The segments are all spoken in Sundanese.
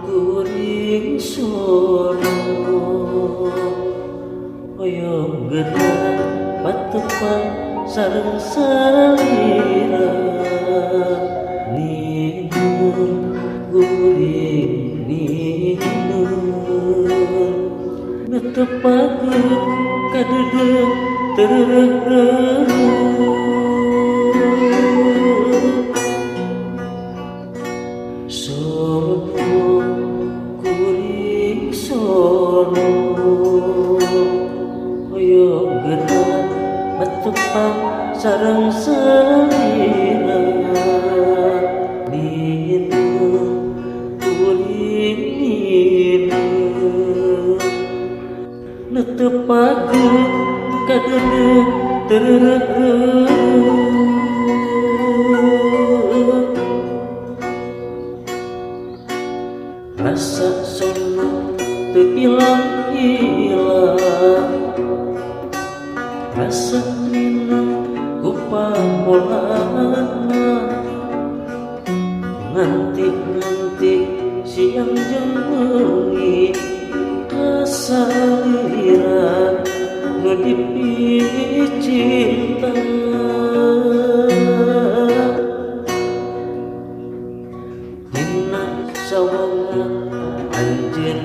kuring sono hoyong gerak patepang sareng salira ninun kuring ninun netepakeun kadeudeung tereureuk sono kuring sono hoyong gerak patepang sareng salira ninun kuring ninun netepakeun kadeudeung tereureuk rasa sono teu ilang-ilang rasa nina ku pamolana nganti siang jeung bengi kasalira nu dipilih cinta dina sawangan anjeun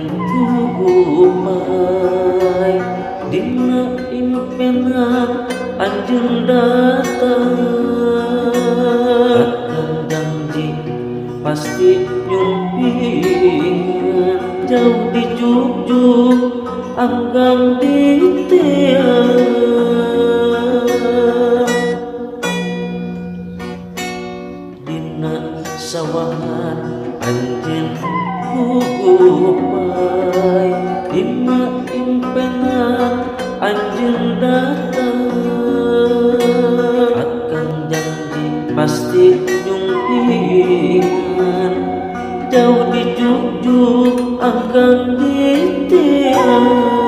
kumai dina impenan anjeun datang akang janji pasti nyumpingan jauh di juk-juk anggang di tiang dina sawangan anjeun kumai dina impenan anjeun datang akang janji pasti nyumpingan jauh di juk-juk anggang di tiang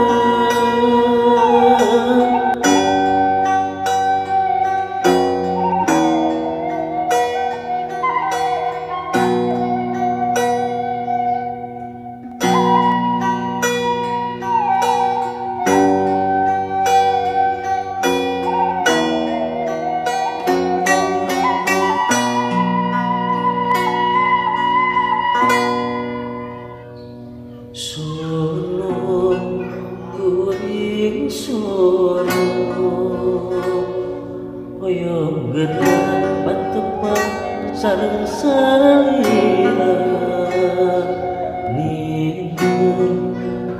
sono kuring sono hoyong gerak patepang sareng salira ninun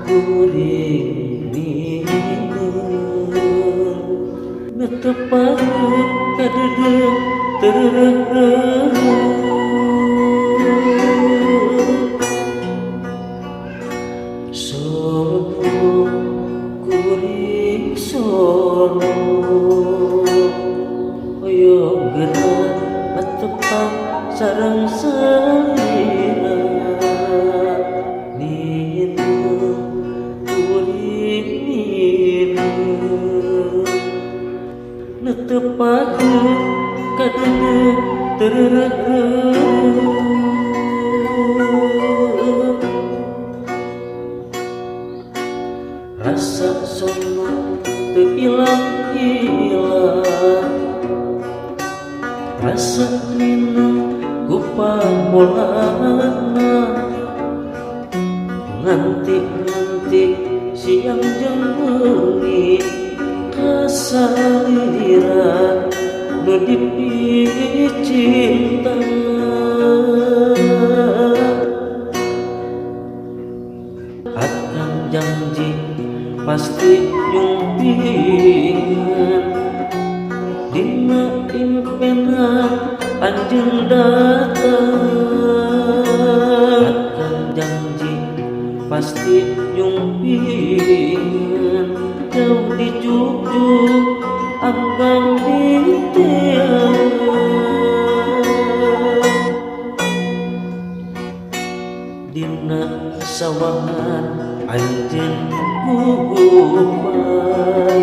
kuring ninun netepakeun kadeudeung tereureuk sono kuring sono hoyong gerak patepang sareng salira ninun kuring ninun netepakeun kadeudeung tereureuk rasa sono teu ilang-ilang rasa nina ku pamolana nganti siang jeung bengi kasalira nu dipilih cinta akang janji pasti nyumpingan dina impenan anjeun datang akang janji pasti nyumpingan jauh di juk-juk anggang di tiang dina sawangan anjeun kumai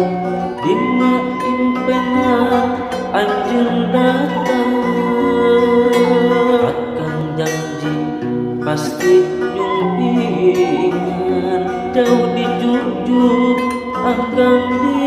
dina impenan anjeun datang akang janji jauh dijujuk akang di